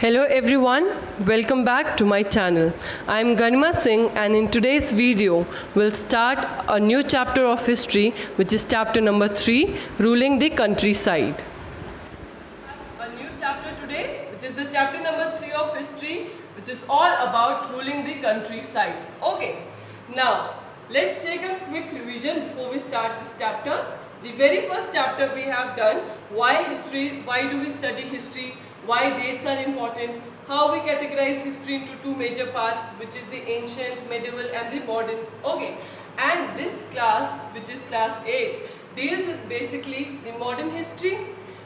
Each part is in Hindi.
Hello everyone, welcome back to my channel. I am Ganima Singh and in today's video we'll start a new chapter of history, which is chapter number 3, ruling the countryside. A new chapter today, which is the chapter number 3 of history, which is all about ruling the countryside. Okay, now let's take a quick revision before we start this chapter. The very first chapter we have done, why history, why do we study history, why dates are important, how we categorize history into two major parts, which is the ancient, medieval and the modern. Okay, and this class, which is class 8, deals with basically the modern history,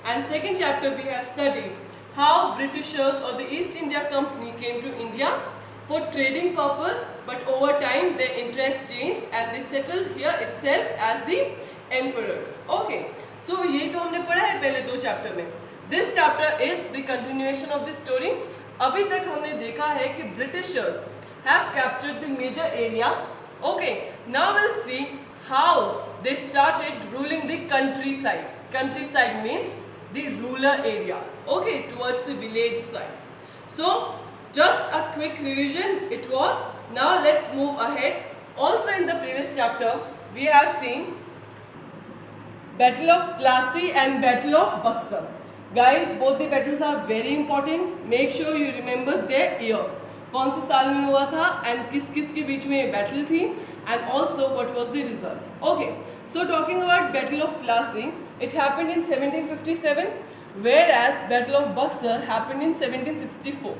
and second chapter we have studied how Britishers or the East India Company came to India for trading purpose, but over time their interest changed and they settled here itself as the emperors. Okay, so ये तो हमने पढ़ा है पहले दो चैप्टर में. This chapter is the continuation of this story. अभी तक हमने देखा है कि Britishers have captured the major area. Okay, now we'll see how they started ruling the countryside. Countryside means the rural areas. Okay, towards the village side. So, just a quick revision it was. Now let's move ahead. Also in the previous chapter, we have seen Battle of Plassey and Battle of Buxar. Guys, both the battles are very important. Make sure you remember their year. कौन से साल में हुआ था and किस किस के बीच में battle थी and also what was the result. Okay, so talking about Battle of Plassey, it happened in 1757, whereas Battle of Buxar happened in 1764.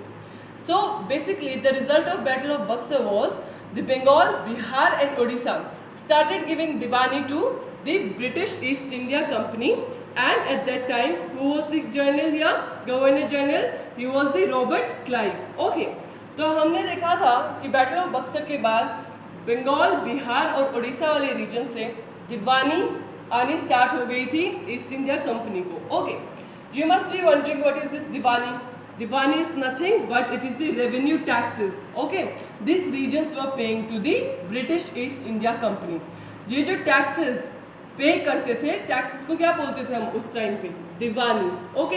So basically, the result of Battle of Buxar was the Bengal, Bihar and Odisha started giving Diwani to the British East India Company. And at that time, who was the general here? Governor General. He was the Robert Clive. Okay. तो हमने देखा था कि बैटल ऑफ बक्सर के बाद बंगाल, बिहार और उड़ीसा वाले रीजन से दीवानी आनी स्टार्ट हो गई थी ईस्ट इंडिया कंपनी को. Okay, you must be wondering what is this Deewani. Diwani is nothing but it is the revenue taxes. Okay, these regions were paying to the British East India Company. ये जो taxes पे करते थे, टैक्सेस को क्या बोलते थे हम उस टाइम पे? दीवानी. Okay,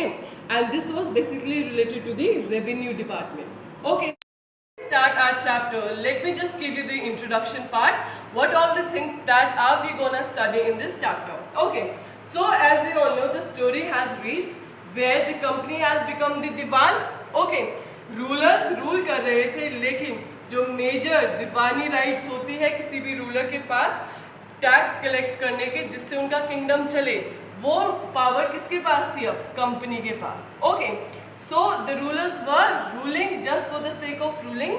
and this was basically related to the revenue department. Okay, start our chapter. Let me just give you the introduction part. What all the things that are we gonna study in this chapter? Okay, so as we all know, the story has reached where the company has become the divan. Okay, rulers rule कर रहे थे, लेकिन जो मेजर दीवानी राइट्स होती है किसी भी रूलर के पास टैक्स कलेक्ट करने के जिससे उनका किंगडम चले, वो पावर किसके पास थी? अब कंपनी के पास. Okay, so the rulers were ruling just for the sake of ruling,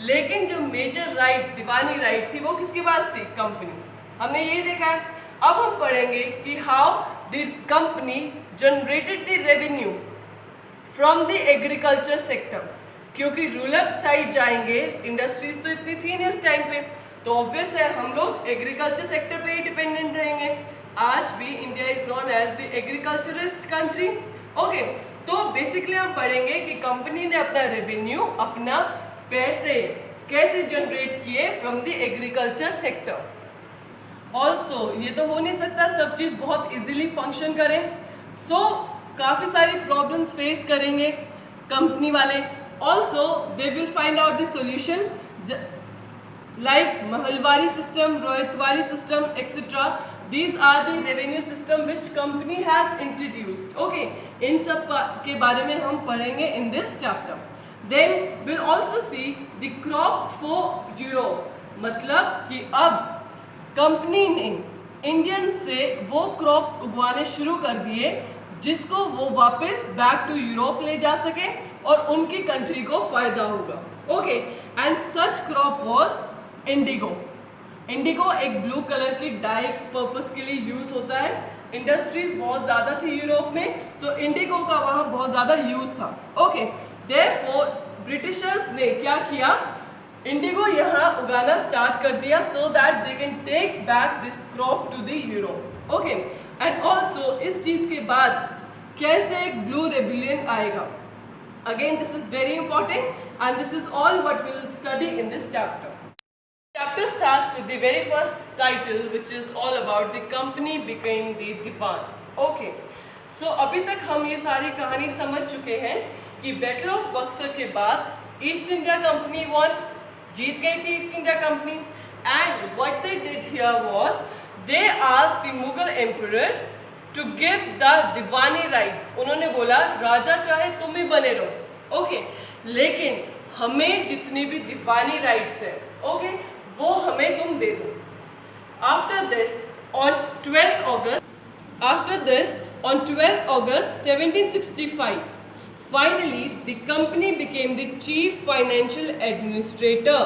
लेकिन जो मेजर राइट दीवानी राइट थी वो किसके पास थी? कंपनी. हमने यही देखा है. अब हम पढ़ेंगे कि how the company generated the revenue from the agriculture sector. क्योंकि रूरल साइड जाएंगे, इंडस्ट्रीज तो इतनी थी नहीं उस टाइम पे, तो ऑब्वियस है हम लोग एग्रीकल्चर सेक्टर पे ही डिपेंडेंट रहेंगे. आज भी India is known as the agriculturist country. Okay, तो बेसिकली हम पढ़ेंगे कि कंपनी ने अपना रेवेन्यू, अपना पैसे कैसे जनरेट किए from the agriculture sector. Also ये तो हो नहीं सकता सब चीज़ बहुत इजीली फंक्शन करे. सो काफ़ी सारी प्रॉब्लम्स फेस करेंगे कंपनी वाले. Also they will find out the solution like Mahalwari system, Rohitwari system, etc. These are the revenue system which company has introduced. Okay, इन सब के बारे में हम पढ़ेंगे in this chapter. Then we'll also see the crops for Europe. मतलब कि अब कंपनी ने इंडियन से वो क्रॉप्स उगवाने शुरू कर दिए जिसको वो वापस बैक टू यूरोप ले जा सके और उनकी कंट्री को फायदा होगा. Okay, and such crop was Indigo. Indigo एक ब्लू कलर की डाई पर्पस के लिए यूज होता है. इंडस्ट्रीज बहुत ज़्यादा थी यूरोप में, तो इंडिगो का वहाँ बहुत ज़्यादा यूज था. ओके, देयरफॉर ब्रिटिशर्स ने क्या किया? इंडिगो यहाँ उगाना स्टार्ट कर दिया so that they can take back this crop to the Europe. Okay, and also इस चीज़ के बाद कैसे एक ब्लू रेबिलियन आएगा? Again this is very important and this is all what we will study in this chapter. Chapter starts with the very first title, which is all about the company became the divan. Okay, so अभी तक हम ये सारी कहानी समझ चुके हैं कि बैटल ऑफ बक्सर के बाद ईस्ट इंडिया कंपनी वन, जीत गई थी East India Company. And what they did here was they asked the Mughal emperor to give the diwani rights. उन्होंने बोला राजा चाहे तुम ही बने रहो, ओके, लेकिन हमें जितनी भी दीवानी राइट्स है, ओके, वो हमें तुम दे दो। After this on 12th August 1765, finally the company became the chief financial administrator.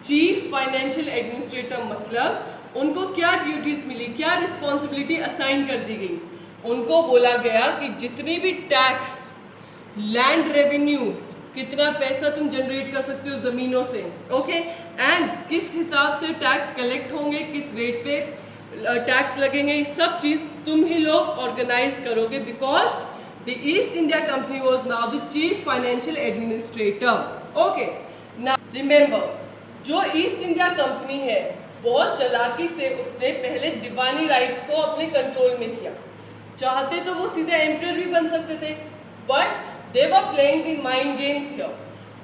Chief financial administrator मतलब उनको क्या ड्यूटीज मिली, क्या रिस्पॉन्सिबिलिटी असाइन कर दी गई? उनको बोला गया कि जितनी भी टैक्स, लैंड रेवेन्यू, कितना पैसा तुम जनरेट कर सकते हो ज़मीनों से, ओके, एंड किस हिसाब से टैक्स कलेक्ट होंगे, किस रेट पे टैक्स लगेंगे, ये सब चीज़ तुम ही लोग ऑर्गेनाइज करोगे, because the east India company was now the chief financial administrator. Okay, now remember, जो ईस्ट इंडिया कंपनी है बहुत चालाकी से उसने पहले दीवानी राइट्स को अपने कंट्रोल में किया। चाहते तो वो सीधे एम्परर भी बन सकते थे, but they were playing the mind games here,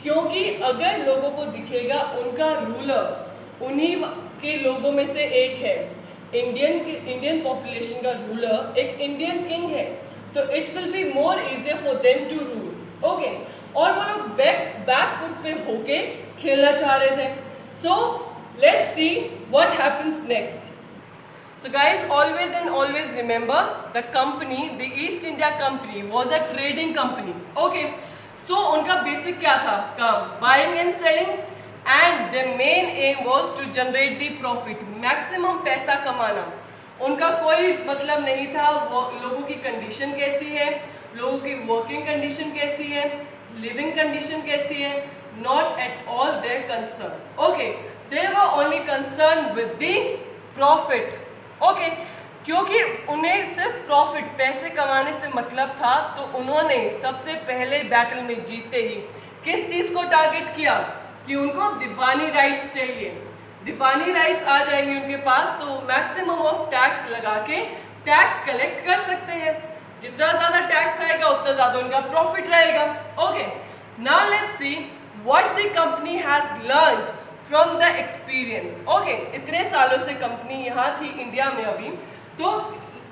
क्योंकि अगर लोगों को दिखेगा उनका रूलर उन्हीं के लोगों में से एक है, इंडियन पॉपुलेशन का रूलर एक इंडियन किंग है, तो it will be more easier for them to rule, okay. और वो लोग बैक फुट पे होके खेलना चाह रहे थे। सो let's see what happens next. So guys, always and always remember the company, the East India Company was a trading company. Okay, so उनका basic क्या था काम? Buying and selling, and their main aim was to generate the profit, maximum पैसा कमाना। उनका कोई मतलब नहीं था लोगों की कंडीशन कैसी है, लोगों की वर्किंग कंडीशन कैसी है, लिविंग कंडीशन कैसी है, not at all their concern. Okay, they were only concerned with the profit. Okay, क्योंकि उन्हें सिर्फ प्रॉफिट, पैसे कमाने से मतलब था, तो उन्होंने सबसे पहले बैटल में जीतते ही किस चीज़ को टारगेट किया कि उनको दीवानी राइट्स चाहिए। दीवानी राइट्स आ जाएंगे उनके पास तो मैक्सिमम ऑफ टैक्स लगा के टैक्स कलेक्ट कर सकते हैं। जितना ज़्यादा टैक्स आएगा उतना ज़्यादा उनका प्रॉफिट रहेगा। Okay, now let's see what the company has learned from the experience. Okay, इतने सालों से कंपनी यहाँ थी इंडिया में अभी, तो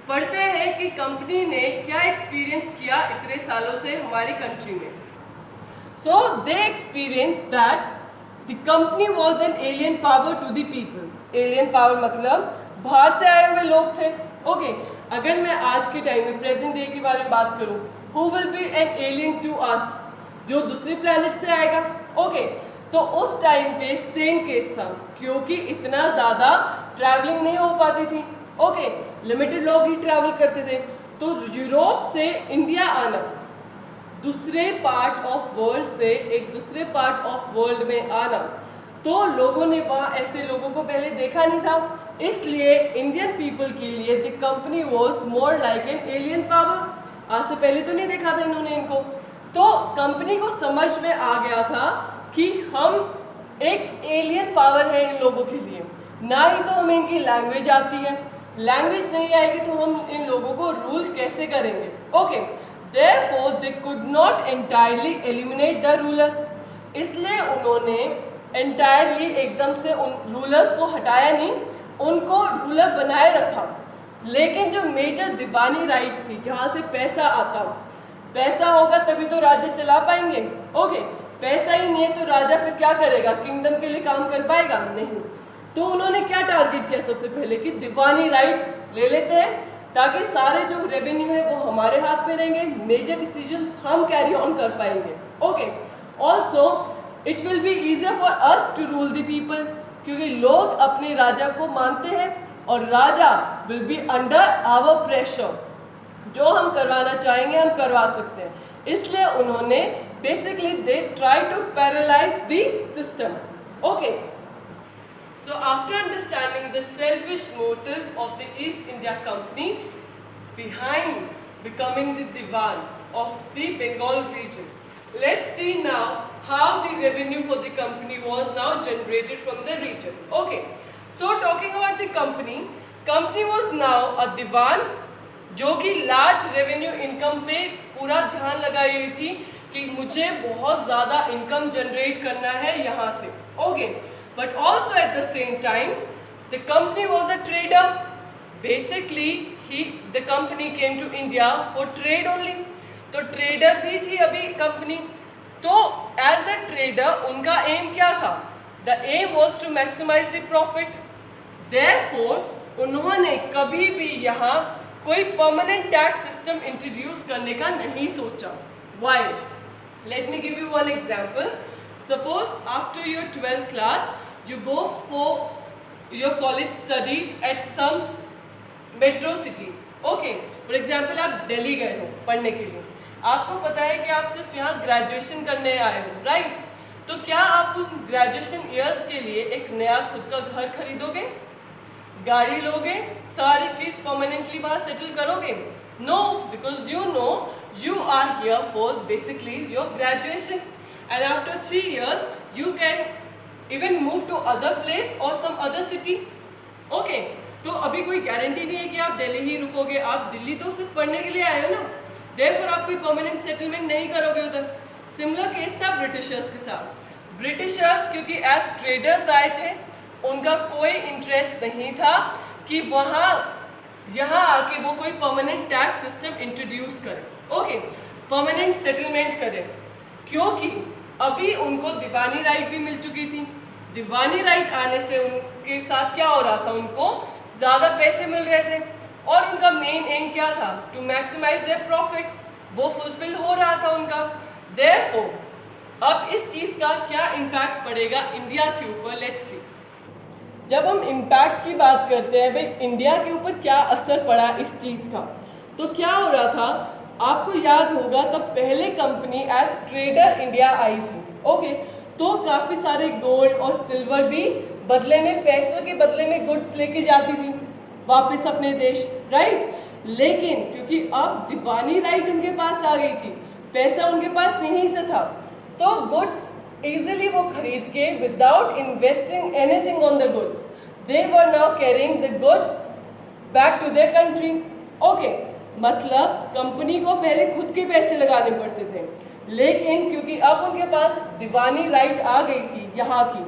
पढ़ते हैं कि कंपनी ने क्या एक्सपीरियंस किया इतने सालों से हमारी कंट्री में। So they experience that the company was an alien power to the people. Alien power मतलब बाहर से आए हुए लोग थे। ओके, अगर मैं आज के टाइम में प्रेजेंट डे के बारे में बात करूँ, who will be an alien to us, जो दूसरे प्लैनेट से आएगा। ओके, तो उस टाइम पे सेम केस था, क्योंकि इतना ज़्यादा ट्रैवलिंग नहीं हो पाती थी। ओके, लिमिटेड लोग ही ट्रैवल करते थे, तो यूरोप से इंडिया आना, दूसरे पार्ट ऑफ वर्ल्ड से एक दूसरे पार्ट ऑफ वर्ल्ड में आना, तो लोगों ने वहाँ ऐसे लोगों को पहले देखा नहीं था, इसलिए इंडियन पीपल के लिए the company was more like an alien power. आज से पहले तो नहीं देखा था इन्होंने इनको, तो कंपनी को समझ में आ गया था कि हम एक एलियन पावर है इन लोगों के लिए। ना ही तो हमें इनकी लैंग्वेज आती है, लैंग्वेज नहीं आएगी तो हम इन लोगों को रूल कैसे करेंगे। Okay, therefore they could not entirely eliminate the rulers, इसलिए उन्होंने एंटायरली एकदम से उन रूलर्स को हटाया नहीं, उनको रूलर बनाए रखा। लेकिन जो मेजर दीवानी राइट थी, जहाँ से पैसा आता, पैसा होगा तभी तो राज्य चला पाएंगे। ओके, पैसा ही नहीं है तो राजा फिर क्या करेगा, किंगडम के लिए काम कर पाएगा? नहीं। तो उन्होंने क्या टारगेट किया सबसे पहले कि दीवानी राइट ले लेते हैं, ताकि सारे जो रेवेन्यू है वो हमारे हाथ में रहेंगे, मेजर डिसीजंस हम कैरी ऑन कर पाएंगे। Okay, also it will be easier for us to rule the people, क्योंकि लोग अपने राजा को मानते हैं और राजा will be under our pressure, जो हम करवाना चाहेंगे हम करवा सकते हैं। इसलिए उन्होंने basically they try to paralyze the system. Okay, so after understanding the selfish motive of the East India Company behind becoming the Diwan of the Bengal region, let's see now how the revenue for the company was now generated from the region. Okay, so talking about the company was now a Diwan जो कि लार्ज रेवेन्यू इनकम पे पूरा ध्यान लगाई हुई थी कि मुझे बहुत ज़्यादा इनकम जनरेट करना है यहाँ से, okay. But also at the same time the company was a trader, basically the company came to India for trade only, तो ट्रेडर भी थी अभी कंपनी। तो एज अ ट्रेडर उनका एम क्या था? The aim was to maximise the profit. Therefore उन्होंने कभी भी यहाँ कोई परमानेंट टैक्स सिस्टम इंट्रोड्यूस करने का नहीं सोचा। Why? Let me give you one example. Suppose after your 12th class you go for your college studies at some metro city, okay. For example आप दिल्ली गए हो पढ़ने के लिए, आपको पता है कि आप सिर्फ यहाँ ग्रेजुएशन करने आए हो, राइट? तो क्या आप उन ग्रेजुएशन ईयर्स के लिए एक नया खुद का घर खरीदोगे, गाड़ी लोगे, सारी चीज़ परमानेंटली वहाँ सेटल करोगे? No, because you know you are here for basically your graduation and after 3 years you can even move to other place और सम अदर सिटी, ओके। तो अभी कोई गारंटी नहीं है कि आप दिल्ली ही रुकोगे, आप दिल्ली तो सिर्फ पढ़ने के लिए आए हो ना, देयरफॉर आप कोई परमानेंट सेटलमेंट नहीं करोगे उधर। सिमिलर केस था ब्रिटिशर्स के साथ। ब्रिटिशर्स क्योंकि एज ट्रेडर्स आए थे, उनका कोई इंटरेस्ट नहीं था कि वहाँ यहाँ आके वो कोई परमानेंट टैक्स सिस्टम इंट्रोड्यूस करे, ओके, परमानेंट सेटलमेंट करे, क्योंकि अभी उनको दीवानी राइट भी मिल चुकी थी। दीवानी राइट आने से उनके साथ क्या हो रहा था, उनको ज़्यादा पैसे मिल रहे थे और उनका मेन एम क्या था? टू मैक्सिमाइज देयर प्रॉफिट, वो फुलफिल हो रहा था उनका। देयरफॉर अब इस चीज़ का क्या इम्पैक्ट पड़ेगा इंडिया के ऊपर, लेट्स सी। जब हम इम्पैक्ट की बात करते हैं भाई इंडिया के ऊपर क्या असर पड़ा इस चीज़ का, तो क्या हो रहा था आपको याद होगा, तब पहले कंपनी एज ट्रेडर इंडिया आई थी, ओके। तो काफ़ी सारे गोल्ड और सिल्वर भी बदले में, पैसों के बदले में गुड्स लेके जाती थी वापस अपने देश, राइट? लेकिन क्योंकि अब दीवानी राइट उनके पास आ गई थी, पैसा उनके पास यहीं से था, तो गुड्स इजीली वो खरीद के without investing anything on the goods, they were now carrying the goods back to their country, okay. मतलब कंपनी को पहले खुद के पैसे लगाने पड़ते थे, लेकिन क्योंकि अब उनके पास दीवानी राइट आ गई थी यहाँ की,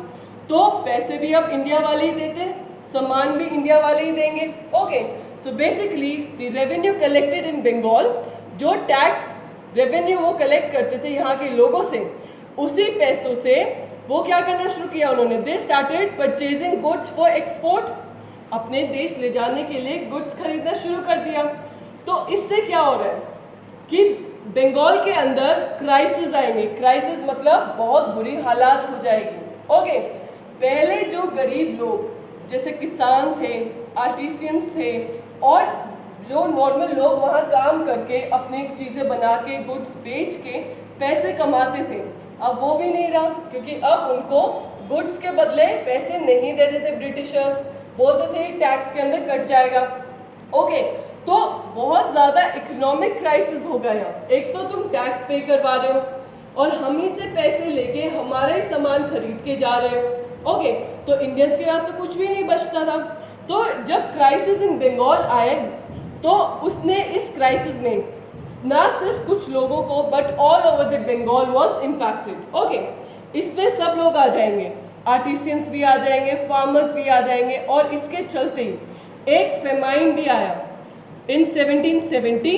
तो पैसे भी अब इंडिया वाले ही देते, सामान भी इंडिया वाले ही देंगे, okay. So basically the revenue collected in Bengal, जो टैक्स रेवेन्यू वो कलेक्ट करते थे यहाँ के लोगों से, उसी पैसों से वो क्या करना शुरू किया उन्होंने? They started purchasing goods for export, अपने देश ले जाने के लिए गुड्स खरीदना शुरू कर दिया। तो इससे क्या हो रहा है कि बंगाल के अंदर क्राइसिस आएंगे, क्राइसिस मतलब बहुत बुरी हालात हो जाएगी, ओके। पहले जो गरीब लोग जैसे किसान थे, आर्टिसियंस थे और जो नॉर्मल लोग वहाँ काम करके अपनी चीज़ें बना के गुड्स बेच के पैसे कमाते थे, अब वो भी नहीं रहा, क्योंकि अब उनको गुड्स के बदले पैसे नहीं देते थे ब्रिटिशर्स, बोलते थे टैक्स के अंदर कट जाएगा, ओके। तो बहुत ज़्यादा इकोनॉमिक क्राइसिस हो गया। एक तो तुम टैक्स पे करवा रहे हो और हम ही से पैसे लेके हमारा ही सामान खरीद के जा रहे हो, ओके। तो इंडियंस के पास तो कुछ भी नहीं बचता था। तो जब क्राइसिस इन बंगाल आए तो उसने इस क्राइसिस में ना सिर्फ कुछ लोगों को but all over the Bengal was impacted, okay. इसमें सब लोग आ जाएंगे, आर्टिसियंस भी आ जाएंगे, फार्मर्स भी आ जाएंगे, और इसके चलते ही एक फेमाइन भी आया इन 1770,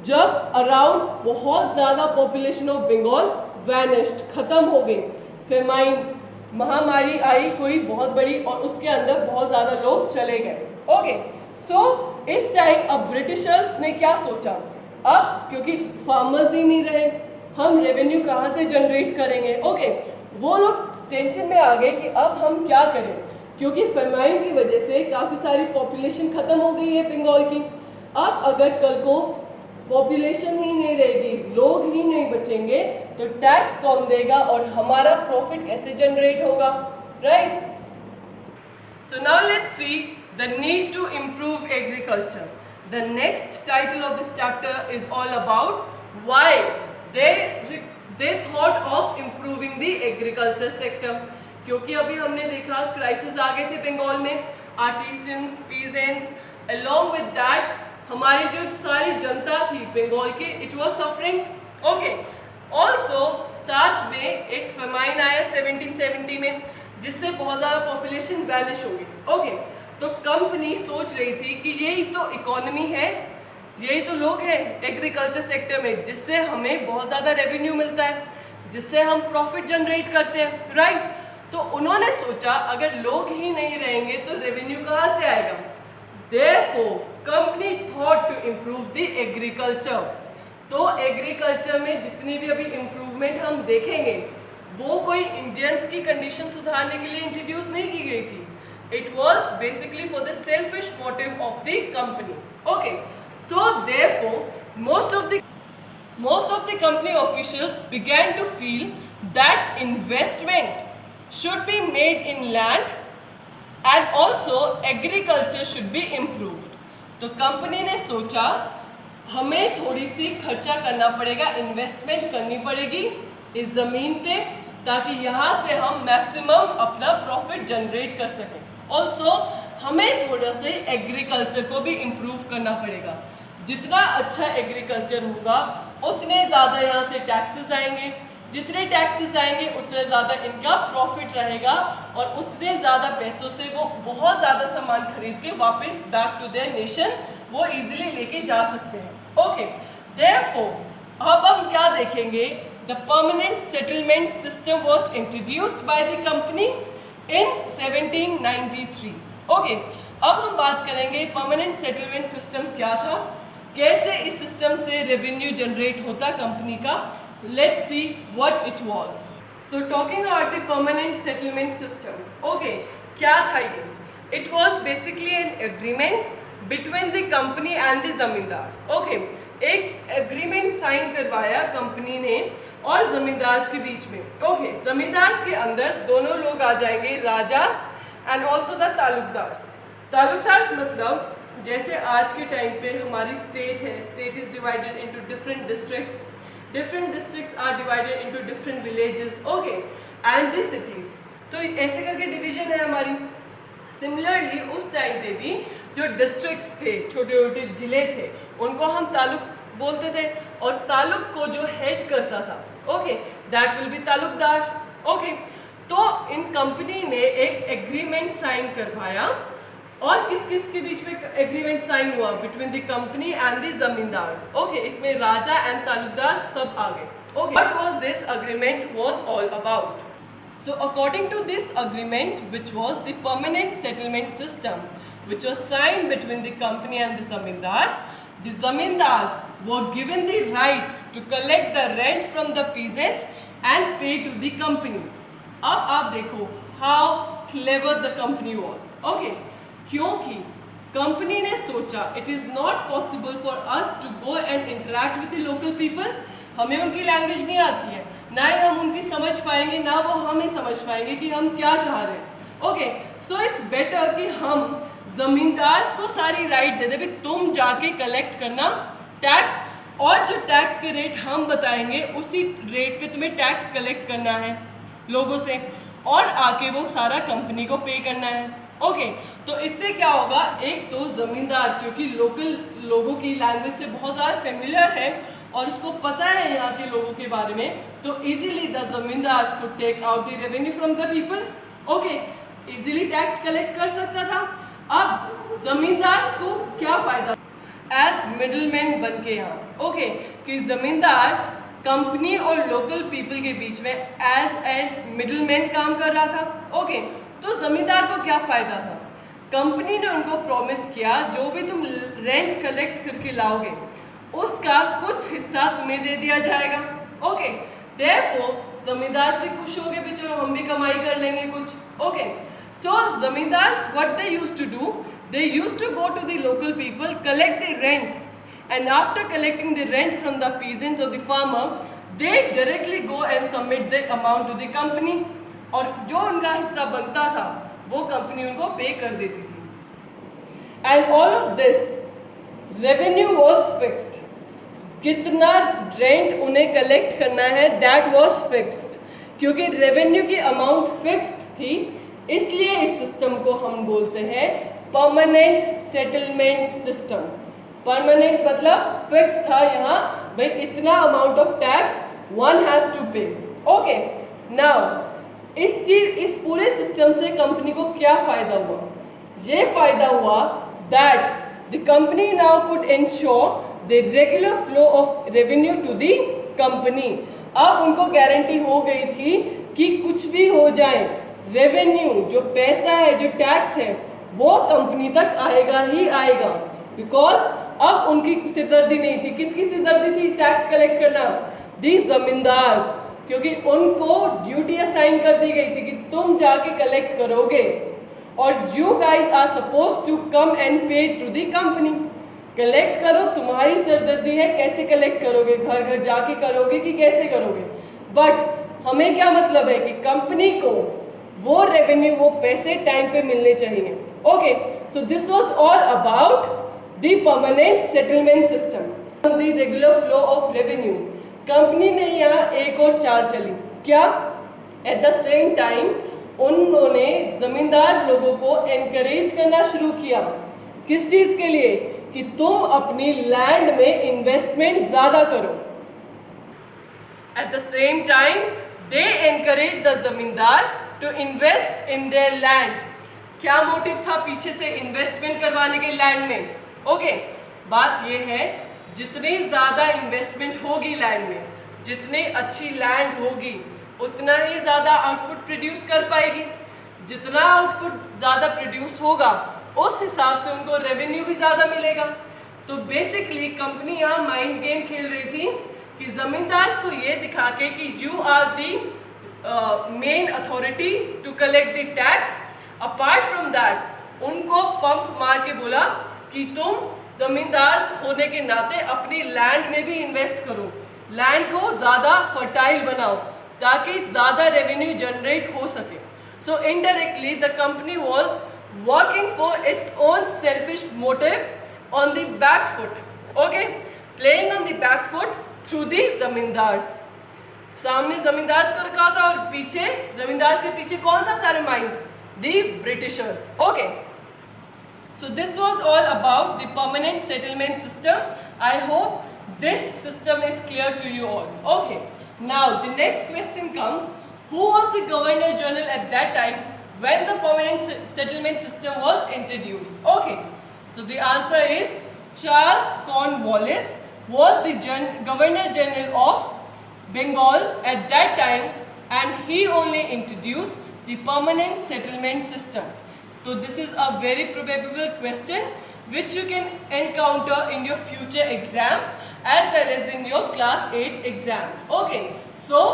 जब अराउंड बहुत ज़्यादा पॉपुलेशन ऑफ बंगाल वैनिश्ड, ख़त्म हो गई। फेमाइन महामारी आई कोई बहुत बड़ी और उसके अंदर बहुत ज़्यादा लोग चले गए, ओके। सो इस टाइम अब ब्रिटिशर्स ने क्या सोचा, अब क्योंकि फार्मर्स ही नहीं रहे, हम रेवेन्यू कहाँ से जनरेट करेंगे, ओके। वो लोग टेंशन में आ गए कि अब हम क्या करें, क्योंकि फेमाइन की वजह से काफ़ी सारी पॉपुलेशन ख़त्म हो गई है बंगाल की। अब अगर कल को पॉपुलेशन ही नहीं रहेगी, लोग ही नहीं बचेंगे, तो टैक्स कौन देगा और हमारा प्रॉफिट कैसे जनरेट होगा, right? So now let's see the need to improve agriculture. The next title of this chapter is all about why they thought of improving the agriculture sector. क्योंकि अभी हमने देखा क्राइसिस आ गए थे बंगाल में, artisans, peasants, along with that हमारी जो सारी जनता थी बंगाल की, it was suffering, okay. Also साथ में एक फेमाइन आया 1770 में, जिससे बहुत ज़्यादा पॉपुलेशन वैनिश होगी। ओके, तो कंपनी सोच रही थी कि यही तो इकोनॉमी है, यही तो लोग हैं एग्रीकल्चर सेक्टर में, जिससे हमें बहुत ज़्यादा रेवेन्यू मिलता है, जिससे हम प्रॉफिट जनरेट करते हैं, राइट। तो उन्होंने सोचा अगर लोग ही नहीं रहेंगे तो रेवेन्यू कहाँ से आएगा। Therefore, company thought to improve the agriculture। तो एग्रीकल्चर में जितनी भी अभी इम्प्रूवमेंट हम देखेंगे वो कोई इंडियंस की कंडीशन सुधारने के लिए इंट्रोड्यूस नहीं की गई थी। It was basically for the selfish motive of the company. Okay, so therefore most of the company officials began to feel that investment should be made in land and also agriculture should be improved। तो कंपनी ने सोचा हमें थोड़ी सी खर्चा करना पड़ेगा, इन्वेस्टमेंट करनी पड़ेगी इस ज़मीन पे, ताकि यहाँ से हम मैक्सिमम अपना प्रॉफिट जनरेट कर सकें। ऑल्सो हमें थोड़ा सा एग्रीकल्चर को भी इम्प्रूव करना पड़ेगा। जितना अच्छा एग्रीकल्चर होगा उतने ज़्यादा यहाँ से टैक्सेस आएंगे, जितने टैक्सेस आएंगे उतने ज़्यादा इनका प्रॉफिट रहेगा और उतने ज़्यादा पैसों से वो बहुत ज़्यादा सामान खरीद के वापस बैक टू देयर नेशन वो इजीली लेके जा सकते हैं। ओके, देयरफॉर अब हम क्या देखेंगे, the permanent settlement system was introduced by the company in 1793। Okay, अब हम बात करेंगे परमानेंट सेटलमेंट सिस्टम क्या था, कैसे इस सिस्टम से रेवेन्यू जनरेट होता कंपनी का। Let's see what it was. So talking about the permanent settlement system, okay, क्या था ये। It was basically an agreement between the company and the zamindars. Okay, एक एग्रीमेंट साइन करवाया कंपनी ने और जमींदार्स के बीच में। ओके, जमींदार्स के अंदर दोनों लोग आ जाएंगे, rajas and also the taluqdars. Taluqdars मतलब जैसे आज के टाइम पे हमारी स्टेट है, state is divided into different districts, different districts are divided into different villages, okay, and the cities. तो ऐसे करके डिवीजन है हमारी। सिमिलरली उस टाइम पे भी जो डिस्ट्रिक्ट्स थे, छोटे छोटे जिले थे, उनको हम तालुक बोलते थे और तालुक को जो हेड करता था, okay, that will be Talukdar. Okay, तो इन कंपनी ने एक एग्रीमेंट साइन करवाया और किस किस के बीच में एग्रीमेंट साइन हुआ, between the company and the zamindars. Okay, इसमें राजा एंड तालुकदार सब आ गए। Okay, what was this agreement was all about. So according to this agreement, which was the permanent settlement system, which was signed between the company and the zamindars were given the right to collect the rent from the peasants and pay to the company। अब आप देखो how clever the company was। Okay, क्योंकि कंपनी ने सोचा it is not possible for us to go and interact with the local people। हमें उनकी लैंग्वेज नहीं आती है, ना ही हम उनकी समझ पाएंगे, ना वो हमें समझ पाएंगे कि हम क्या चाह रहे हैं। ओके, सो इट्स बेटर कि हम जमींदार्स को सारी राइट दे दे, भाई तुम जाके कलेक्ट करना टैक्स, और जो टैक्स के रेट हम बताएंगे उसी रेट पे तुम्हें टैक्स कलेक्ट करना है लोगों से और आके वो सारा कंपनी को पे करना है। ओके, तो इससे क्या होगा, एक तो ज़मींदार क्योंकि लोकल लोगों की लैंग्वेज से बहुत ज़्यादा फेमिलियर है और उसको पता है यहाँ के लोगों के बारे में, तो इजीली द जमींदार्स को take out the revenue from the people. Okay, easily tax collect कर सकता था। अब जमींदार को क्या फ़ायदा, एज मिडलमैन बन के यहाँ। ओके, कि जमींदार कंपनी और लोकल पीपल के बीच में एज एन मिडलमैन काम कर रहा था। ओके, तो जमींदार को क्या फ़ायदा था, कंपनी ने उनको प्रॉमिस किया जो भी तुम रेंट कलेक्ट करके लाओगे उसका कुछ हिस्सा तुम्हें दे दिया जाएगा। ओके, देयरफॉर जमींदार भी खुश हो गए, चलो हम भी कमाई कर लेंगे कुछ। ओके, सो जमींदार what they used to do, they used to go to the local people, collect the rent, and after collecting the rent from the peasants और the farmer, they directly go and submit the amount to the company, और जो उनका हिस्सा बनता था वो कंपनी उनको पे कर देती थी। And all of this revenue was fixed, कितना रेंट उन्हें कलेक्ट करना है दैट वॉज फिक्स्ड, क्योंकि रेवेन्यू की अमाउंट फिक्स्ड थी, इसलिए इस सिस्टम को हम बोलते हैं परमानेंट सेटलमेंट सिस्टम। परमानेंट मतलब फिक्स था, यहाँ भाई इतना amount of tax one has to pay. Okay, now इस पूरे सिस्टम से कंपनी को क्या फ़ायदा हुआ? ये फ़ायदा हुआ that the company now could ensure the regular flow of revenue to the company. अब उनको गारंटी हो गई थी कि कुछ भी हो जाए, रेवेन्यू जो पैसा है, जो टैक्स है, वो कंपनी तक आएगा ही आएगा, बिकॉज अब उनकी सिरदर्दी नहीं थी. किसकी सिरदर्दी थी टैक्स कलेक्ट करना? दी जमींदार, क्योंकि उनको ड्यूटी असाइन कर दी गई थी कि तुम जाके कलेक्ट करोगे और you guys are suppose to come and pay to the company. Collect करो, तुम्हारी सिरदर्दी है, कैसे कलेक्ट करोगे, घर घर जाके करोगे कि कैसे करोगे. बट हमें क्या मतलब है कि कंपनी को वो रेवेन्यू, वो पैसे टाइम पे मिलने चाहिए. Okay, so this was all about the permanent settlement system, the regular flow of revenue. Company ने यहाँ एक और चाल चली. क्या? एट द सेम टाइम उन्होंने जमींदार लोगों को एनकरेज करना शुरू किया. किस चीज़ के लिए? कि तुम अपनी लैंड में इन्वेस्टमेंट ज़्यादा करो. At the same time they encourage the जमींदार to invest in their land. क्या मोटिव था पीछे से इन्वेस्टमेंट करवाने के लैंड में? ओके, बात यह है जितनी ज़्यादा इन्वेस्टमेंट होगी लैंड में, जितनी अच्छी लैंड होगी, उतना ही ज़्यादा आउटपुट प्रोड्यूस कर पाएगी. जितना आउटपुट ज़्यादा प्रोड्यूस होगा उस हिसाब से उनको रेवेन्यू भी ज़्यादा मिलेगा. तो बेसिकली कंपनी यहाँ माइंड गेम खेल रही थी कि ज़मींदार को ये दिखा के कि you are the main authority to collect the tax. Apart from that उनको पंप मार के बोला कि तुम ज़मींदार होने के नाते अपनी लैंड में भी इन्वेस्ट करो, लैंड को ज़्यादा फर्टाइल बनाओ ताकि ज़्यादा रेवेन्यू जनरेट हो सके. So indirectly the company was working for its own selfish motive on the back foot. Okay, playing on the back foot through the zamindars. सामने जमींदार को रखा था और पीछे जमींदार के पीछे कौन था सारे mind? The Britishers. Okay, so this was all about the permanent settlement system. I hope this system is clear to you all. Okay, now the next question comes, who was the Governor General at that time when the permanent settlement system was introduced? Okay, so the answer is Charles Cornwallis was the Governor General of Bengal at that time, and he only introduced the permanent settlement system. So this is a very probable question which you can encounter in your future exams as well as in your class 8 exams. Okay, so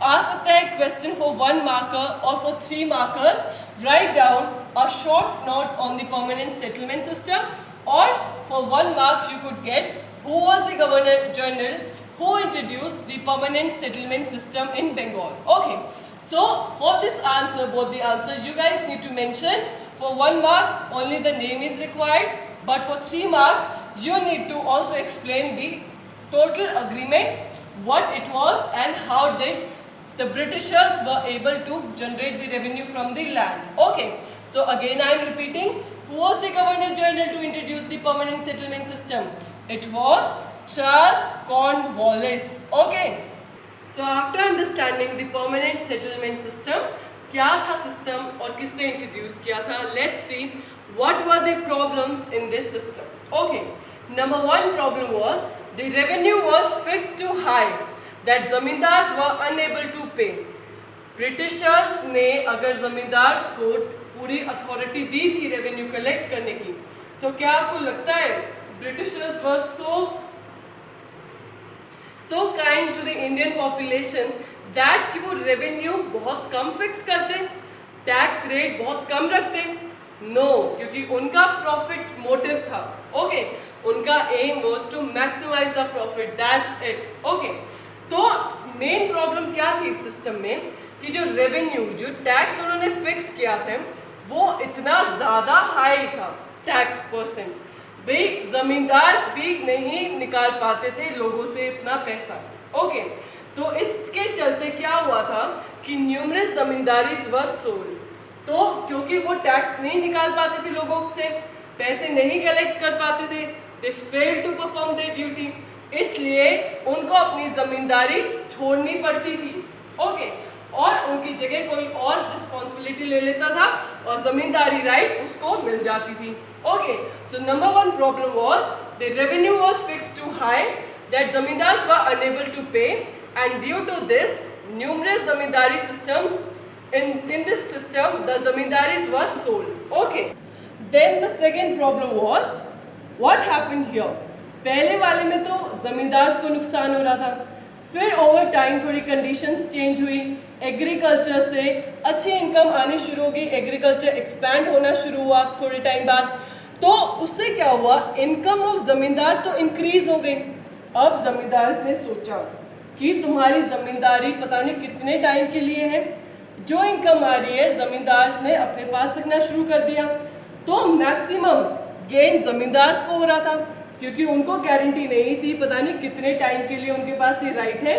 आ सकता है क्वेश्चन फॉर 1 marker और for 3 markers. Write down a short note on the permanent settlement system, और for 1 mark you could get who was the Governor General who introduced the permanent settlement system in Bengal. Okay, so for this answer, both the answers you guys need to mention. For 1 mark only the name is required, but for 3 marks you need to also explain the total agreement, what it was and how did the Britishers were able to generate the revenue from the land. Okay, so again I am repeating, who was the Governor General to introduce the permanent settlement system? It was Charles Cornwallis. Okay, so after understanding the permanent settlement system, क्या था सिस्टम और किसने इंट्रोड्यूस किया था, let's see what were the problems in this system. Okay, number 1 problem was the revenue was fixed too high that जमींदार were unable to pay. Britishers ने अगर जमींदार को पूरी अथॉरिटी दी थी रेवेन्यू कलेक्ट करने की, तो क्या आपको लगता है britishers were so kind to the Indian population that कि वो रेवेन्यू बहुत कम फिक्स करते, टैक्स रेट बहुत कम रखते? नो, क्योंकि उनका प्रॉफिट मोटिव था. ओके, उनका aim was to maximise the profit, that's it. Okay, तो मेन प्रॉब्लम क्या थी इस सिस्टम में कि जो रेवेन्यू, जो टैक्स उन्होंने फिक्स किया था वो इतना ज़्यादा हाई था, टैक्स परसेंट. भाई जमींदार भी नहीं निकाल पाते थे लोगों से इतना पैसा. ओके, तो इसके चलते क्या हुआ था कि न्यूमरस जमींदारीज वर सोल्ड. तो क्योंकि वो टैक्स नहीं निकाल पाते थे लोगों से, पैसे नहीं कलेक्ट कर पाते थे, they fail to perform their duty. इसलिए उनको अपनी जमींदारी छोड़नी पड़ती थी। ओके, और उनकी जगह कोई और रिस्पॉन्सिबिलिटी ले लेता था और जमींदारी राइट उसको मिल जाती थी। Okay, so number 1 problem was the revenue was fixed too high that जमींदार्स were unable to pay and due to this numerous जमींदारी systems in this system the zamindars were sold. Okay, then the second problem was what happened here. पहले वाले में तो जमींदार्स को नुकसान हो रहा था, फिर ओवर टाइम थोड़ी कंडीशंस चेंज हुई, एग्रीकल्चर से अच्छी इनकम आनी शुरू हो गई, एग्रीकल्चर एक्सपैंड होना शुरू हुआ थोड़े टाइम बाद, तो उससे क्या हुआ, इनकम ऑफ जमींदार तो इंक्रीज हो गई। अब जमींदार्स ने सोचा कि तुम्हारी जमींदारी पता नहीं कितने टाइम के लिए है, जो इनकम आ रही है जमींदार्स ने अपने पास रखना शुरू कर दिया, तो मैक्सिमम गेन जमींदार्स को हो रहा था क्योंकि उनको गारंटी नहीं थी पता नहीं कितने टाइम के लिए उनके पास ये राइट है,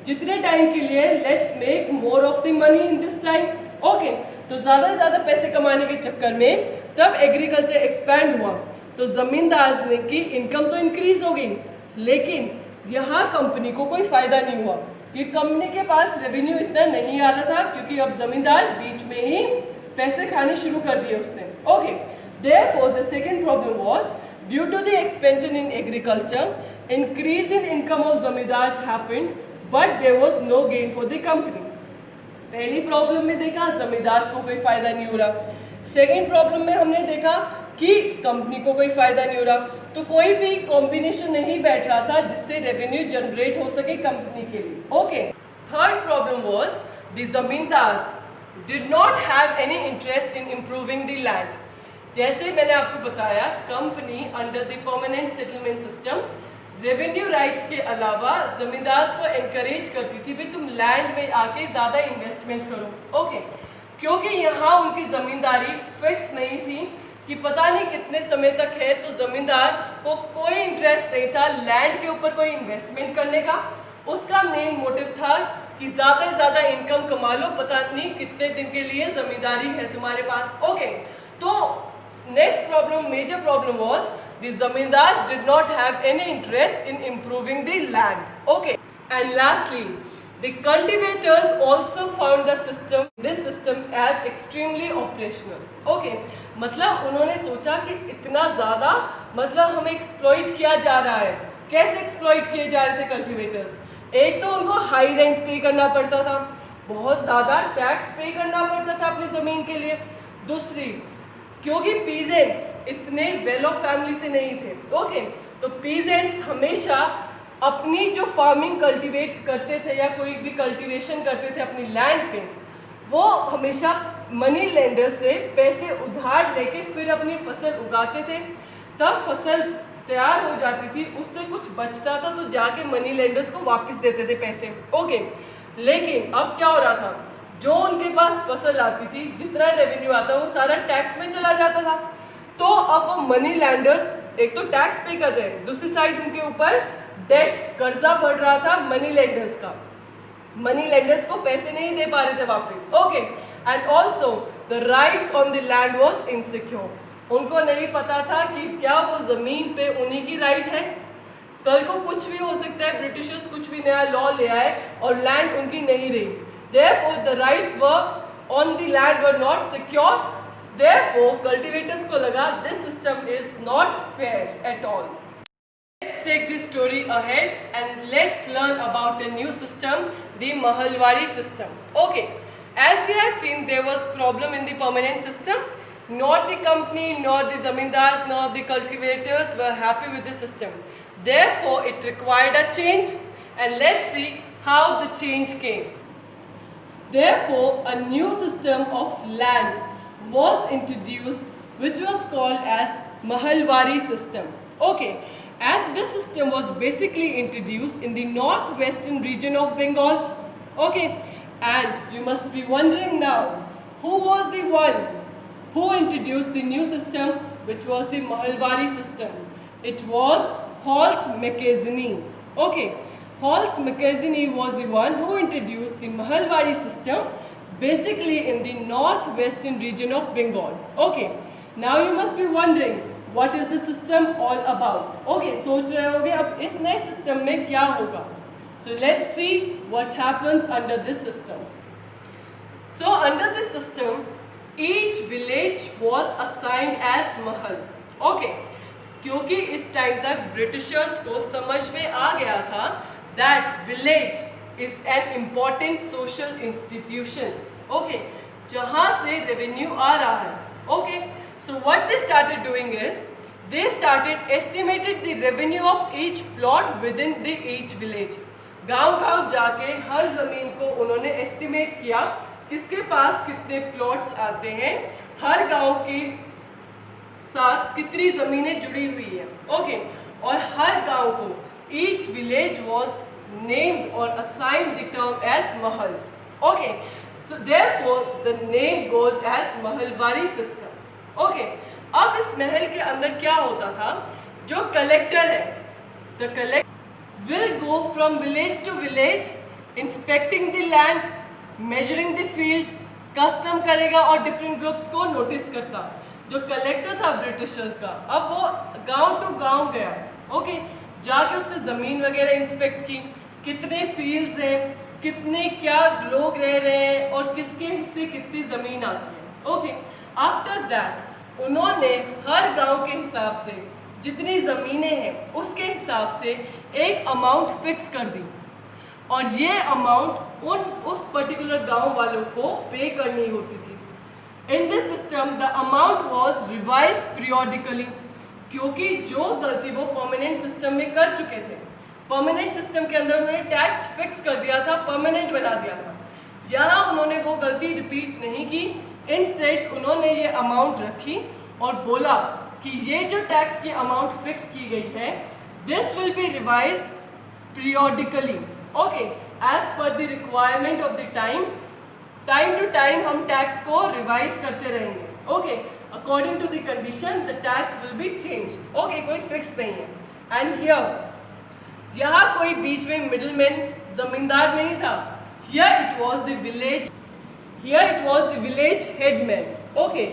जितने टाइम के लिए let's make more of the money in this time. Okay, तो ज़्यादा से ज़्यादा पैसे कमाने के चक्कर में तब एग्रीकल्चर एक्सपैंड हुआ तो जमींदार ने की इनकम तो इंक्रीज हो गई, लेकिन यहाँ कंपनी को कोई फ़ायदा नहीं हुआ कि कंपनी के पास रेवेन्यू इतना नहीं आ रहा था क्योंकि अब जमींदार बीच में ही पैसे खाने शुरू कर दिए उसने। Okay, therefore the second problem was due to the expansion in agriculture increase in income of zamindars happened but there was no gain for the company. पहली प्रॉब्लम में देखा जमींदार्स को कोई फायदा नहीं हो रहा, सेकेंड प्रॉब्लम में हमने देखा कि कंपनी को कोई फायदा नहीं हो रहा, तो कोई भी कॉम्बिनेशन नहीं बैठ रहा था जिससे रेवेन्यू जनरेट हो सके कंपनी के लिए। Okay, third problem was the zamindars did not have any interest in improving the land. जैसे मैंने आपको बताया, company under the permanent settlement system revenue rights के अलावा जमींदार्स को एनकरेज करती थी भी तुम लैंड में आके ज़्यादा इन्वेस्टमेंट करो। ओके, क्योंकि यहाँ उनकी ज़मींदारी फिक्स नहीं थी कि पता नहीं कितने समय तक है, तो ज़मींदार को कोई इंटरेस्ट नहीं था लैंड के ऊपर कोई इन्वेस्टमेंट करने का। उसका मेन मोटिव था कि ज़्यादा से ज़्यादा इनकम कमा लो, पता नहीं कितने दिन के लिए ज़मींदारी है तुम्हारे पास। ओके, तो next problem, major problem was the zamindars did not have any interest in improving the land. Okay, and lastly the cultivators also found this system as extremely operational. Okay, मतलब उन्होंने सोचा कि इतना ज़्यादा मतलब हमें एक्सप्लॉइट किया जा रहा है। कैसे एक्सप्लॉइट किए जा रहे थे कल्टिवेटर्स? एक तो उनको हाई रेंट पे करना पड़ता था, बहुत ज़्यादा टैक्स पे करना पड़ता था अपनी ज़मीन के लिए। दूसरी, क्योंकि पीजेंट्स इतने वेल ऑफ फैमिली से नहीं थे। ओके, तो पीजेंट्स हमेशा अपनी जो फार्मिंग कल्टीवेट करते थे या कोई भी कल्टीवेशन करते थे अपनी लैंड पे, वो हमेशा मनी लेंडर से पैसे उधार लेके फिर अपनी फसल उगाते थे। तब फसल तैयार हो जाती थी, उससे कुछ बचता था तो जाके मनी लेंडर्स को वापस देते थे पैसे। ओके, लेकिन अब क्या हो रहा था, जो उनके पास फसल आती थी, जितना रेवेन्यू आता वो सारा टैक्स में चला जाता था। तो अब वो मनी लैंडर्स एक तो टैक्स पे कर रहे हैं, दूसरी साइड उनके ऊपर डेट कर्जा बढ़ रहा था मनी लेंडर्स का, मनी लेंडर्स को पैसे नहीं दे पा रहे थे वापस। Okay, and also the rights on the land was insecure. उनको नहीं पता था कि क्या वो ज़मीन पे उन्हीं की राइट है, कल को कुछ भी हो सकता है, ब्रिटिशर्स कुछ भी नया लॉ ले आए और लैंड उनकी नहीं रही। Therefore, the rights were on the land were not secure. Therefore, cultivators को लगा this system is not fair at all. Let's take this story ahead and let's learn about a new system, the Mahalwari system. Okay, as we have seen, there was problem in the permanent system. Not the company, nor the zamindars, nor the cultivators were happy with the system. Therefore, it required a change, and let's see how the change came. Therefore, a new system of land was introduced which was called as Mahalwari system. Okay, and this system was basically introduced in the northwestern region of Bengal. Okay, and you must be wondering now, who was the one who introduced the new system which was the Mahalwari system? It was Holt McKechnie. Okay, Holt McKechnie was the one who introduced the Mahalwari system basically in the northwestern region of Bengal. Okay, now you must be wondering, what is the system all about. Okay, सोच रहे होगे अब इस नए सिस्टम में क्या होगा। So let's see what happens under this system. So under this system each village was assigned as mahal. Okay, क्योंकि इस टाइम तक ब्रिटिशर्स को समझ में आ गया था that village is an important social institution. Okay, जहाँ से रेवेन्यू आ रहा है। Okay, so what they started doing is they started estimated the revenue of each plot with in the each village. गांव-गांव जाके हर ज़मीन को उन्होंने एस्टिमेट किया किसके पास कितने प्लॉट्स आते हैं, हर गांव के साथ कितनी ज़मीनें जुड़ी हुई है। ओके, और हर गांव को ईच विलेज वॉज नेम्ड और assigned the term as mahal. Okay, so therefore the name goes as Mahalwari system. Okay, अब इस महल के अंदर क्या होता था, जो कलेक्टर है the collector will go from village to village inspecting the land, measuring the field, custom करेगा और डिफरेंट ग्रुप्स को नोटिस करता। जो कलेक्टर था ब्रिटिशर्स का, अब वो गांव टू गांव गया। ओके, जाके उससे ज़मीन वगैरह इंस्पेक्ट की, कितने फील्ड्स हैं, कितने क्या लोग रह रहे हैं और किसके हिस्से कितनी ज़मीन आती है। ओके, आफ्टर दैट उन्होंने हर गांव के हिसाब से जितनी ज़मीनें हैं उसके हिसाब से एक अमाउंट फिक्स कर दी और ये अमाउंट उस पर्टिकुलर गांव वालों को पे करनी होती थी। In this system the amount was revised periodically, क्योंकि जो गलती वो परमानेंट सिस्टम में कर चुके थे, परमानेंट सिस्टम के अंदर उन्होंने टैक्स फिक्स कर दिया था, परमानेंट बना दिया था। यहाँ उन्होंने वो गलती रिपीट नहीं की, इंस्टेड उन्होंने ये अमाउंट रखी और बोला कि ये जो टैक्स की अमाउंट फिक्स की गई है this will be revised periodically. Okay, as per the requirement of the time, time to time हम टैक्स को रिवाइज करते रहेंगे। Okay, according to the condition the tax will be changed. Okay, कोई फिक्स नहीं है। एंड हियर यहाँ कोई बीच में मिडलमैन जमींदार नहीं था। Here it was the village headman. Okay,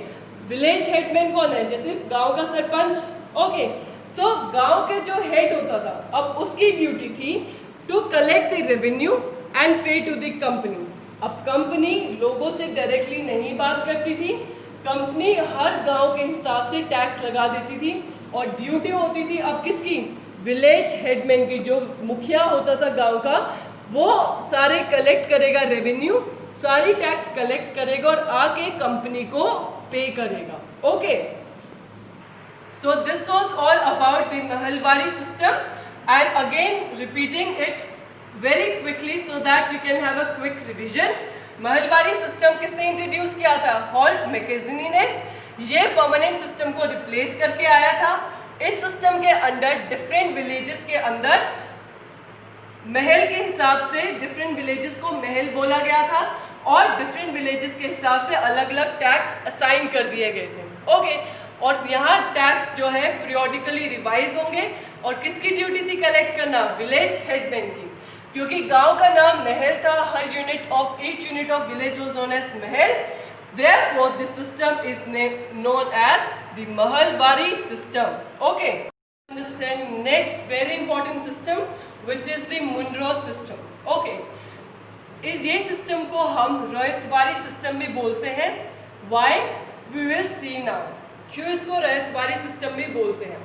village headman कौन है, जैसे गांव का सरपंच। ओके, सो गांव के जो हेड होता था अब उसकी ड्यूटी थी to collect the revenue and pay to the company. अब कंपनी लोगों से डायरेक्टली नहीं बात करती थी, कंपनी हर गांव के हिसाब से टैक्स लगा देती थी और ड्यूटी होती थी अब किसकी, विलेज हेडमैन की। जो मुखिया होता था गांव का वो सारे कलेक्ट करेगा रेवेन्यू, सारी टैक्स कलेक्ट करेगा और आके कंपनी को पे करेगा। Okay, so this was all about the Mahalwari system. I am again repeating it very quickly so that you can have a quick revision. Mahalwari system किसने इंट्रोड्यूस किया था, हॉल्ट मैकेज़नी ने। ये परमानेंट सिस्टम को रिप्लेस करके आया था। इस सिस्टम के अंडर डिफरेंट विलेजेस के अंदर महल के हिसाब से डिफरेंट विलेजेस को महल बोला गया था और डिफरेंट विलेजेस के हिसाब से अलग अलग टैक्स असाइन कर दिए गए थे। ओके, और यहाँ टैक्स जो है पीरियोडिकली रिवाइज होंगे और किसकी ड्यूटी थी कलेक्ट करना, विलेज हेडमैन की। क्योंकि गांव का नाम महल था, हर unit of each unit of village was known as महल, therefore this system is known as the Mahalwari system. Okay, understand next very important system which is the Munro system. Okay, ये सिस्टम को हम रयतवारी सिस्टम भी बोलते हैं। Why? We will see now. क्यों इसको रयतवारी सिस्टम भी बोलते हैं।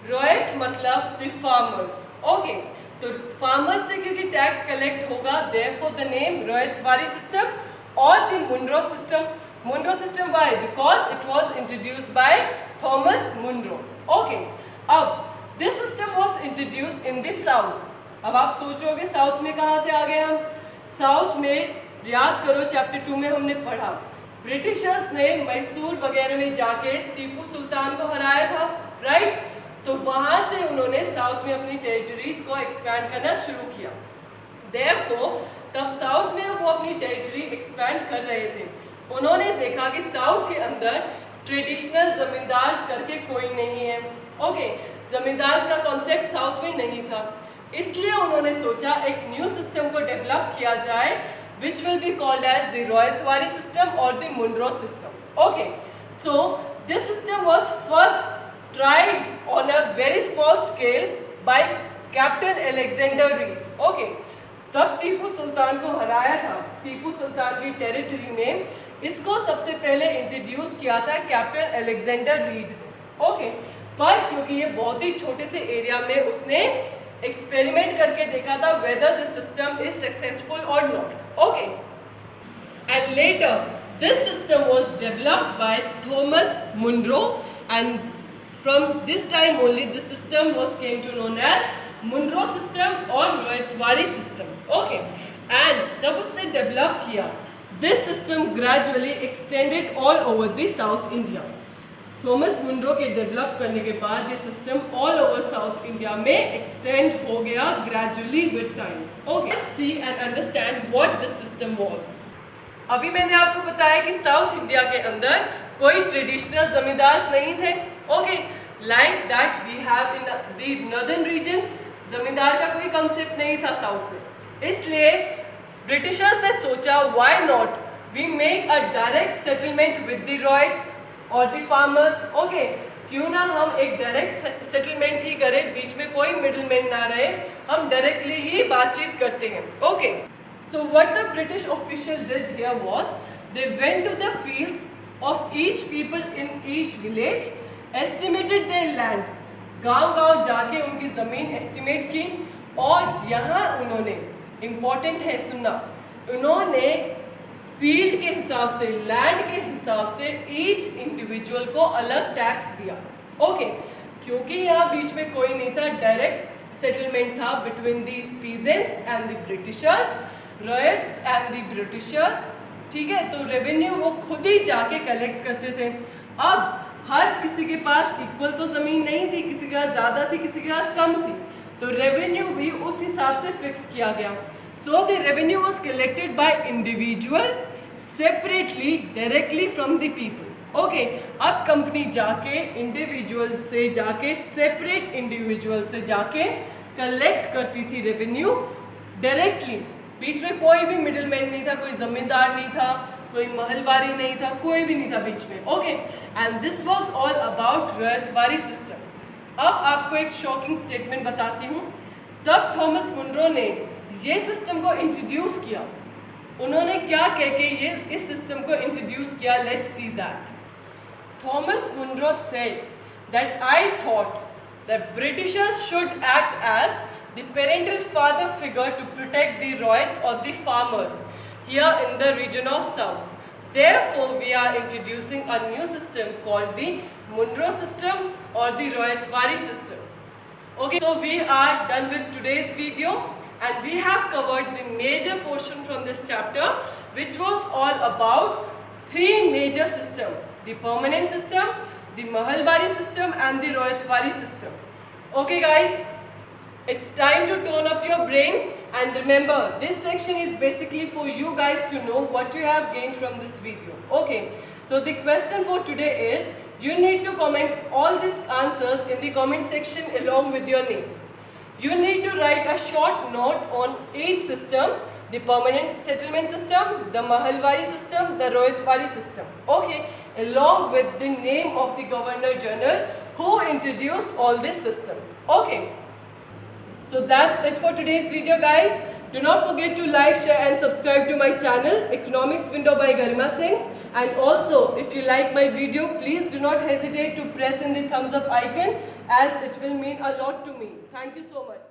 रयत मतलब the farmers. Okay, तो फार्मर्स से क्योंकि टैक्स कलेक्ट होगा therefore the name ryotwari system और the Munro system. Munro system why? Because it was introduced by Thomas Munro. Okay, अब this system was introduced in the south. अब आप सोचोगे साउथ में कहाँ से आ गए हम। साउथ में याद करो चैप्टर 2 में हमने पढ़ा ब्रिटिशर्स ने मैसूर वगैरह में जाके टीपू सुल्तान को हराया था, राइट। तो वहाँ से उन्होंने साउथ में अपनी टेरिटरीज को एक्सपैंड करना शुरू किया। देयरफॉर तब साउथ में वो अपनी टेरिटरी एक्सपैंड कर रहे थे। उन्होंने देखा कि साउथ के अंदर ट्रेडिशनल जमींदार करके कोई नहीं है। ओके, जमींदार का कॉन्सेप्ट साउथ में नहीं था, इसलिए उन्होंने सोचा एक न्यू सिस्टम को डेवलप किया जाए which will be called as the Ryotwari system और the Munro system. Okay, so this system was first tried on a very small scale by Captain Alexander Reed. Okay. तब टीपू सुल्तान को हराया था टीपू सुल्तान की टेरिटरी में. इसको सबसे पहले इंट्रोड्यूस किया था कैप्टन अलेक्जेंडर रीड ने. ओके. पर क्योंकि ये बहुत ही छोटे से एरिया में उसने एक्सपेरिमेंट करके देखा था whether the system is successful or not. Okay. And later this system was developed by Thomas Munro, and from this time only the system was came to known as Munro system or Royatwari system. Okay. And जब उसने डेवलप किया, this system gradually extended all over the South India. Thomas Munro के डेवलप करने के बाद ये system all over South India में एक्सटेंड हो गया gradually with time. Okay. See and understand what this system was. अभी मैंने आपको बताया कि साउथ इंडिया के अंदर कोई ट्रेडिशनल जमींदार नहीं थे. Okay. Like that we have in the northern region zamindar का कोई कंसेप्ट नहीं था साउथ में. इसलिए ब्रिटिशर्स ने सोचा why not we make a direct settlement with the riots और द फार्मर्स. ओके. क्यों ना हम एक डायरेक्ट सेटलमेंट ही करें, बीच में कोई मिडलमैन ना रहे, हम डायरेक्टली ही बातचीत करते हैं. Okay. So what the British official did here was they went to the fields of each people in each village, estimated their land. गांव-गांव जाके उनकी ज़मीन एस्टिमेट की और यहाँ उन्होंने, इम्पॉर्टेंट है सुनना, उन्होंने फील्ड के हिसाब से, लैंड के हिसाब से ईच इंडिविजुअल को अलग टैक्स दिया. ओके. क्योंकि यहाँ बीच में कोई नहीं था, डायरेक्ट सेटलमेंट था between the peasants and the Britishers, riots and the Britishers. ठीक है. तो रेवेन्यू वो खुद ही जाके कलेक्ट करते थे. अब हर किसी के पास इक्वल तो ज़मीन नहीं थी, किसी के पास ज़्यादा थी, किसी के पास कम थी, तो रेवेन्यू भी उस हिसाब से फिक्स किया गया. So the revenue was collected by individual separately directly from the people. Okay. अब कंपनी जाके इंडिविजुअल से जाके सेपरेट इंडिविजुअल से जाके कलेक्ट करती थी रेवेन्यू डायरेक्टली. बीच में कोई भी मिडलमैन नहीं था, कोई जमींदार नहीं था, कोई महलवारी नहीं था, कोई भी नहीं था बीच में. Okay. And this was all about Ryotwari system. अब आपको एक शॉकिंग स्टेटमेंट बताती हूँ. तब थॉमस मुनरो ने ये सिस्टम को इंट्रोड्यूस किया. उन्होंने क्या कह के ये इस सिस्टम को इंट्रोड्यूस किया? Let's see that. Thomas Munro said that I thought that britishers should act as the parental father figure to protect the riots और the farmers here in the region of south. Therefore, we are introducing a new system called the Munro system or the Royatwari system. Okay, so we are done with today's video. And we have covered the major portion from this chapter, which was all about three major systems: the permanent system, the Mahalwari system and the Royatwari system. Okay guys, it's time to tone up your brain, and remember this section is basically for you guys to know what you have gained from this video. Okay, so the question for today is, you need to comment all these answers in the comment section along with your name. You need to write a short note on each system: the permanent settlement system, the Mahalwari system, the Royatwari system. Okay, along with the name of the Governor General who introduced all these systems. Okay, so that's it for today's video guys. Do not forget to like, share and subscribe to my channel Economics Window by Garima Singh. And also, if you like my video, please do not hesitate to press in the thumbs up icon, as it will mean a lot to me. Thank you so much.